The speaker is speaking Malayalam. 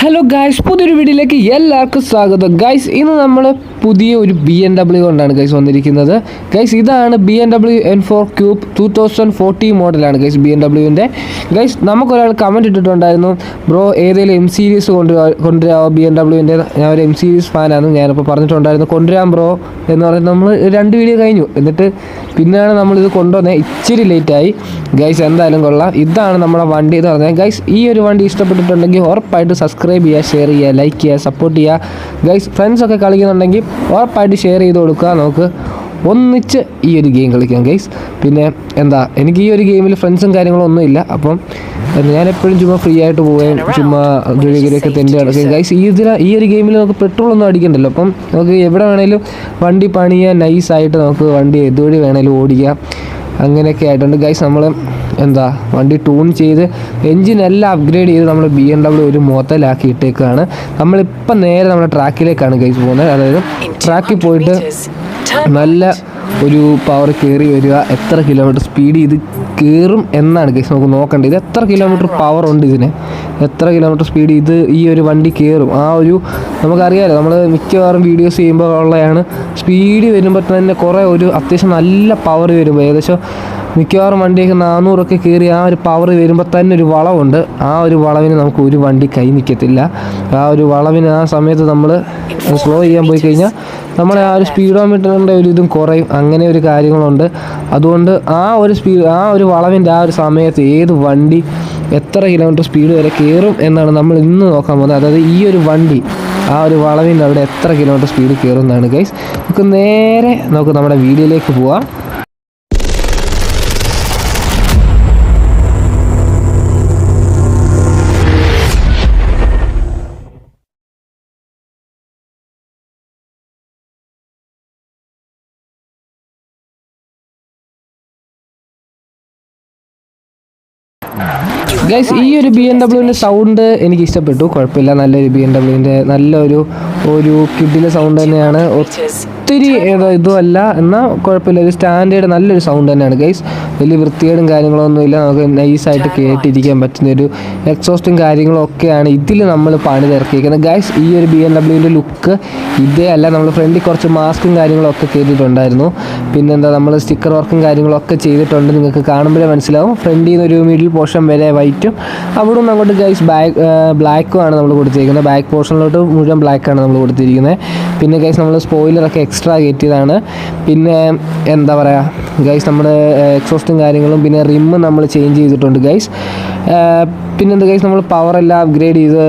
ഹലോ ഗൈസ്, പുതിയൊരു വീഡിയോയിലേക്ക് എല്ലാവർക്കും സ്വാഗതം. ഗൈസ്, ഇന്ന് നമ്മൾ പുതിയ ഒരു BMW കൊണ്ടാണ് ഗൈസ് വന്നിരിക്കുന്നത്. ഗൈസ്, ഇതാണ് BMW N4 Coupe 2014 മോഡലാണ് ഗൈസ് BMW-ൻ്റെ. ഗൈസ്, നമുക്കൊരാൾ കമൻറ്റ് ഇട്ടിട്ടുണ്ടായിരുന്നു, ബ്രോ ഏതെങ്കിലും M സീരീസ് കൊണ്ടുവരാമോ BMW-ൻ്റെ. ഞാൻ ഒരു M സീരീസ് ഫാനാണ്, ഞാനിപ്പോൾ പറഞ്ഞിട്ടുണ്ടായിരുന്നു കൊണ്ടുവരാം ബ്രോ എന്ന് പറഞ്ഞിട്ട് നമ്മൾ 2 വീഡിയോ കഴിഞ്ഞു. എന്നിട്ട് പിന്നെയാണ് നമ്മളിത് കൊണ്ടുവന്നത്. ഇച്ചിരി ലേറ്റായി ഗൈസ്. എന്തായാലും കൊള്ളാം. ഇതാണ് നമ്മുടെ വണ്ടി എന്ന് പറഞ്ഞാൽ. ഗൈസ്, ഈ ഒരു വണ്ടി ഇഷ്ടപ്പെട്ടിട്ടുണ്ടെങ്കിൽ ഉറപ്പായിട്ട് സബ്സ്ക്രൈബ് ചെയ്യുക, ഷെയർ ചെയ്യുക, ലൈക്ക് ചെയ്യുക, സപ്പോർട്ട് ചെയ്യുക. ഗൈസ്, ഫ്രണ്ട്സൊക്കെ കളിക്കുന്നുണ്ടെങ്കിൽ ഉറപ്പായിട്ട് ഷെയർ ചെയ്ത് കൊടുക്കുക. നമുക്ക് ഒന്നിച്ച് ഈ ഒരു ഗെയിം കളിക്കാം ഗൈസ്. പിന്നെ എനിക്ക് ഈ ഒരു ഗെയിമിൽ ഫ്രണ്ട്സും കാര്യങ്ങളും ഒന്നുമില്ല. അപ്പം ഞാനെപ്പോഴും ചുമ്മാ ഫ്രീ ആയിട്ട് പോവുകയും ചുമ്മാ ജോലിയൊക്കെ തെണ്ടി നടക്കുകയും. ഗൈസ്, ഈ ഒരു ഗെയിമിൽ നമുക്ക് പെട്രോളൊന്നും അടിക്കണ്ടല്ലോ. അപ്പം നമുക്ക് എവിടെ വേണേലും വണ്ടി പണിയാൻ നൈസായിട്ട് നമുക്ക് വണ്ടി എതുവഴി വേണേലും ഓടിക്കാം. അങ്ങനെയൊക്കെ ആയിട്ടുണ്ട് ഗൈസ്. നമ്മൾ വണ്ടി ട്യൂൺ ചെയ്ത് എൻജിനെല്ലാം അപ്ഗ്രേഡ് ചെയ്ത് നമ്മൾ BMW ഒരു മുതലാക്കി ഇട്ടേക്കാണ്. നമ്മളിപ്പം നേരെ നമ്മുടെ ട്രാക്കിലേക്കാണ് ഗൈസ് പോകുന്നത്. അതായത് ട്രാക്കിൽ പോയിട്ട് നല്ല ഒരു പവർ കയറി വരിക, എത്ര കിലോമീറ്റർ സ്പീഡ് ഇത് കയറും എന്നാണ് ഗൈസ് നമുക്ക് നോക്കേണ്ടത്. ഇത് എത്ര കിലോമീറ്റർ പവർ ഉണ്ട് ഇതിന്, എത്ര കിലോമീറ്റർ സ്പീഡ് ഈ ഒരു വണ്ടി കയറും. നമുക്കറിയാമല്ലോ, നമ്മൾ മിക്കവാറും വീഡിയോസ് ചെയ്യുമ്പോൾ ഉള്ളതാണ്. സ്പീഡ് വരുമ്പോൾ തന്നെ കുറേ അത്യാവശ്യം നല്ല പവർ വരുമ്പോൾ ഏകദേശം മിക്കവാറും വണ്ടിയൊക്കെ 400 കയറി ആ ഒരു പവർ വരുമ്പോൾ തന്നെ ഒരു വളവുണ്ട്. ആ ഒരു വളവിന് നമുക്ക് ഒരു വണ്ടി കൈ നിൽക്കത്തില്ല. ആ ഒരു വളവിന് ആ സമയത്ത് നമ്മൾ സ്ലോ ചെയ്യാൻ പോയി കഴിഞ്ഞാൽ നമ്മളെ ആ ഒരു സ്പീഡോമീറ്ററിൻ്റെ ഒരു ഇതും കുറയും. അങ്ങനെ ഒരു കാര്യങ്ങളുണ്ട്. അതുകൊണ്ട് ആ ഒരു വളവിൻ്റെ ആ ഒരു സമയത്ത് ഏത് വണ്ടി എത്ര കിലോമീറ്റർ സ്പീഡ് വരെ കയറും എന്നാണ് നമ്മൾ ഇന്ന് നോക്കാൻ പോകുന്നത്. അതായത് ഈ ഒരു വണ്ടി ആ ഒരു വളവിൻ്റെ അവിടെ എത്ര കിലോമീറ്റർ സ്പീഡ് കയറും എന്നാണ് ഗൈസ്. നമുക്ക് നമ്മുടെ വീഡിയോയിലേക്ക് പോവാം. ഗൈസ്, ഈ ഒരു BMW-ൻ്റെ സൗണ്ട് എനിക്ക് ഇഷ്ടപ്പെട്ടു. കുഴപ്പമില്ല, നല്ലൊരു BMW-ൻ്റെ നല്ലൊരു കിഡിലെ സൗണ്ട് തന്നെയാണ്. ഒത്തിരി ഇതുമല്ല, എന്നാൽ കുഴപ്പമില്ല, ഒരു സ്റ്റാൻഡേർഡ് നല്ലൊരു സൗണ്ട് തന്നെയാണ് ഗൈസ്. വലിയ വൃത്തികേടും കാര്യങ്ങളൊന്നുമില്ല. നമുക്ക് നൈസായിട്ട് കേട്ടിരിക്കാൻ പറ്റുന്നൊരു എക്സോസ്റ്റും കാര്യങ്ങളും ഒക്കെയാണ് ഇതിൽ നമ്മൾ പണിതിറക്കിയിരിക്കുന്നത് ഗൈസ്. ഈ ഒരു BMW-ൻ്റെ ലുക്ക് ഇതേ അല്ല. നമ്മൾ ഫ്രണ്ടിൽ കുറച്ച് മാസ്കും കാര്യങ്ങളൊക്കെ ചെയ്തിട്ടുണ്ടായിരുന്നു. നമ്മൾ സ്റ്റിക്കർ വർക്കും കാര്യങ്ങളൊക്കെ ചെയ്തിട്ടുണ്ട്. നിങ്ങൾക്ക് കാണുമ്പോഴേ മനസ്സിലാവും. ഫ്രണ്ടിൽ നിന്ന് ഒരു മിഡിൽ പോർഷൻ വരെ വൈറ്റും അവിടെ നിന്ന് അങ്ങോട്ട് ഗൈസ് ബ്ലാക്കും ആണ് നമ്മൾ കൊടുത്തിരിക്കുന്നത്. ബാക്ക് പോർഷനിലോട്ട് മുഴുവൻ ബ്ലാക്കാണ് നമ്മൾ കൊടുത്തിരിക്കുന്നത്. പിന്നെ ഗൈസ്, നമ്മൾ സ്പോയിലറൊക്കെ എക്സ്ട്രാ കയറ്റിയതാണ്. പിന്നെ ഗൈസ്, നമ്മുടെ എക്സോസ്റ്റും കാര്യങ്ങളും പിന്നെ റിമ്മ് നമ്മൾ ചേഞ്ച് ചെയ്തിട്ടുണ്ട് ഗൈസ്. ഗൈസ്, നമ്മൾ പവറെല്ലാം അപ്ഗ്രേഡ് ചെയ്ത്